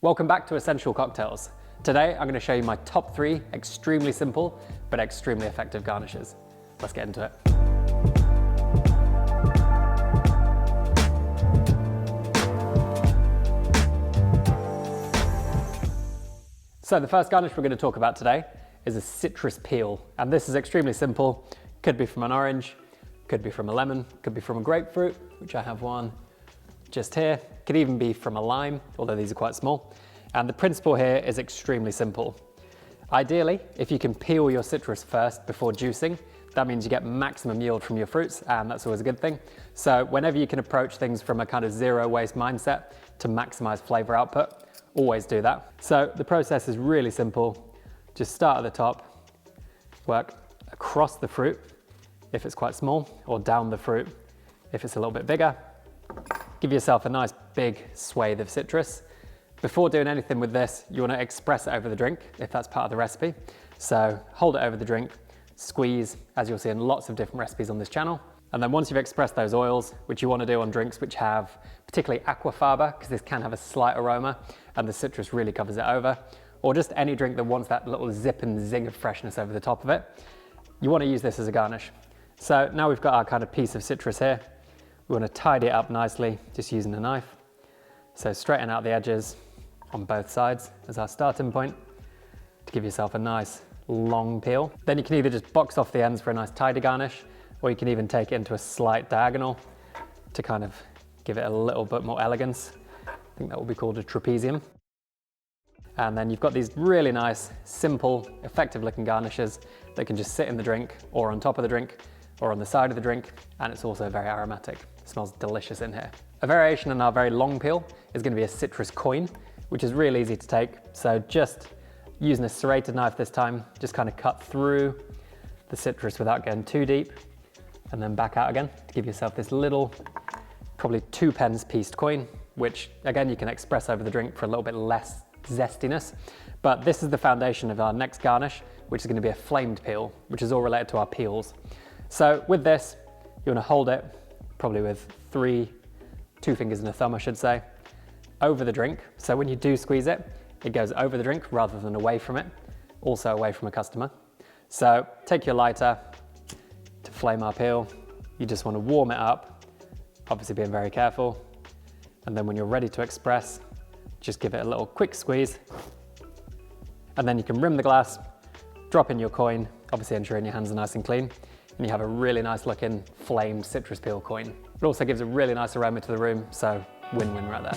Welcome back to Essential Cocktails. Today I'm going to show you my top 3 extremely simple but extremely effective garnishes. Let's get into it. So the first garnish we're going to talk about today is a citrus peel, and this is extremely simple. Could be from an orange, could be from a lemon, could be from a grapefruit, which I have one just here. Could even be from a lime, although these are quite small. And the principle here is extremely simple. Ideally, if you can peel your citrus first before juicing, that means you get maximum yield from your fruits, and that's always a good thing. So whenever you can approach things from a kind of zero waste mindset to maximize flavor output, always do that. So the process is really simple. Just start at the top, work across the fruit if it's quite small, or down the fruit if it's a little bit bigger. Give yourself a nice big swathe of citrus. Before doing anything with this, you want to express it over the drink if that's part of the recipe. So hold it over the drink, squeeze, as you'll see in lots of different recipes on this channel. And then once you've expressed those oils, which you want to do on drinks which have particularly aquafaba, because this can have a slight aroma and the citrus really covers it over, or just any drink that wants that little zip and zing of freshness over the top of it, you want to use this as a garnish. So now we've got our kind of piece of citrus here. We want to tidy it up nicely, just using a knife. So straighten out the edges on both sides as our starting point to give yourself a nice long peel. Then you can either just box off the ends for a nice tidy garnish, or you can even take it into a slight diagonal to kind of give it a little bit more elegance. I think that will be called a trapezium. And then you've got these really nice, simple, effective looking garnishes that can just sit in the drink or on top of the drink or on the side of the drink, and it's also very aromatic. It smells delicious in here. A variation in our very long peel is going to be a citrus coin, which is really easy to take. So just using a serrated knife this time, just kind of cut through the citrus without going too deep, and then back out again to give yourself this little, probably 2 pence pieced coin, which again you can express over the drink for a little bit less zestiness. But this is the foundation of our next garnish, which is going to be a flamed peel, which is all related to our peels. So with this, you want to hold it, probably with 2 fingers and a thumb, I should say, over the drink. So when you do squeeze it, it goes over the drink rather than away from it, also away from a customer. So take your lighter to flame our peel. You just want to warm it up, obviously being very careful. And then when you're ready to express, just give it a little quick squeeze. And then you can rim the glass, drop in your coin, obviously ensuring your hands are nice and clean, and you have a really nice looking flamed citrus peel coin. It also gives a really nice aroma to the room, so win-win right there.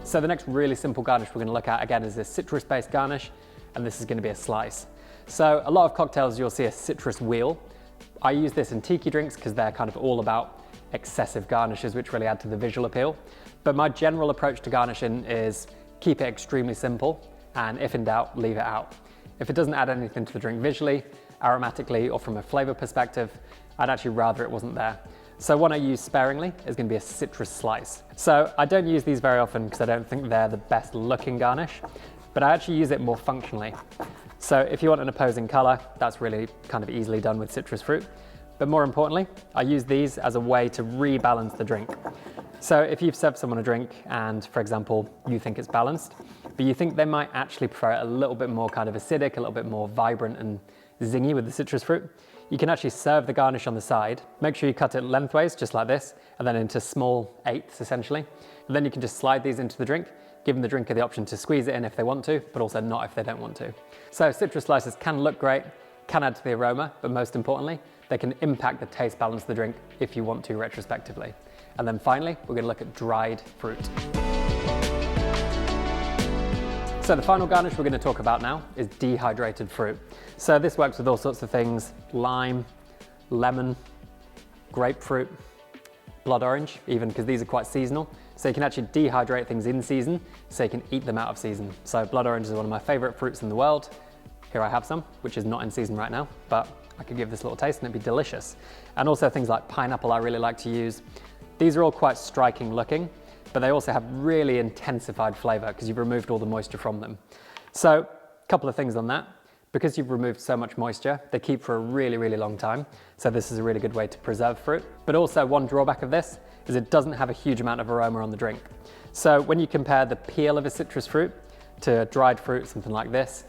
So the next really simple garnish we're going to look at again is this citrus-based garnish, and this is going to be a slice. So a lot of cocktails you'll see a citrus wheel. I use this in tiki drinks because they're kind of all about excessive garnishes which really add to the visual appeal. But my general approach to garnishing is keep it extremely simple, and if in doubt, leave it out. If it doesn't add anything to the drink visually, aromatically, or from a flavor perspective, I'd actually rather it wasn't there. So one I use sparingly is going to be a citrus slice. So I don't use these very often because I don't think they're the best looking garnish, but I actually use it more functionally. So if you want an opposing color, that's really kind of easily done with citrus fruit. But more importantly, I use these as a way to rebalance the drink. So if you've served someone a drink and, for example, you think it's balanced, but you think they might actually prefer it a little bit more kind of acidic, a little bit more vibrant and zingy with the citrus fruit, you can actually serve the garnish on the side. Make sure you cut it lengthways, just like this, and then into small eighths, essentially. And then you can just slide these into the drink, giving the drinker the option to squeeze it in if they want to, but also not if they don't want to. So citrus slices can look great, can add to the aroma, but most importantly, they can impact the taste balance of the drink if you want to retrospectively. And then finally, we're going to look at dried fruit. So the final garnish we're going to talk about now is dehydrated fruit. So this works with all sorts of things: lime, lemon, grapefruit, blood orange, even, because these are quite seasonal. So you can actually dehydrate things in season, so you can eat them out of season. So blood orange is one of my favorite fruits in the world. Here I have some, which is not in season right now, but I could give this a little taste and it'd be delicious. And also things like pineapple I really like to use. These are all quite striking looking, but they also have really intensified flavor because you've removed all the moisture from them. So a couple of things on that. Because you've removed so much moisture, they keep for a really, really long time. So this is a really good way to preserve fruit. But also one drawback of this is it doesn't have a huge amount of aroma on the drink. So when you compare the peel of a citrus fruit to dried fruit, something like this,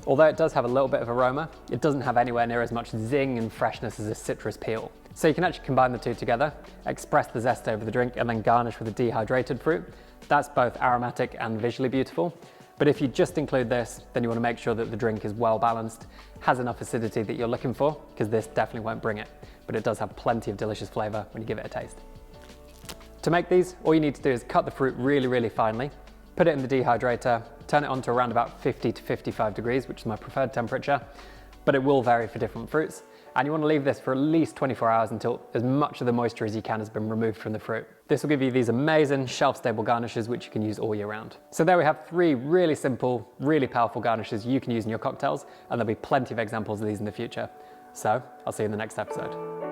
although it does have a little bit of aroma, it doesn't have anywhere near as much zing and freshness as a citrus peel. So you can actually combine the two together, express the zest over the drink, and then garnish with a dehydrated fruit. That's both aromatic and visually beautiful. But if you just include this, then you want to make sure that the drink is well balanced, has enough acidity that you're looking for, because this definitely won't bring it. But it does have plenty of delicious flavor when you give it a taste. To make these, all you need to do is cut the fruit really, really finely, put it in the dehydrator, turn it on to around about 50 to 55 degrees, which is my preferred temperature, but it will vary for different fruits. And you want to leave this for at least 24 hours until as much of the moisture as you can has been removed from the fruit. This will give you these amazing shelf-stable garnishes which you can use all year round. So there we have 3 really simple, really powerful garnishes you can use in your cocktails, and there'll be plenty of examples of these in the future. So I'll see you in the next episode.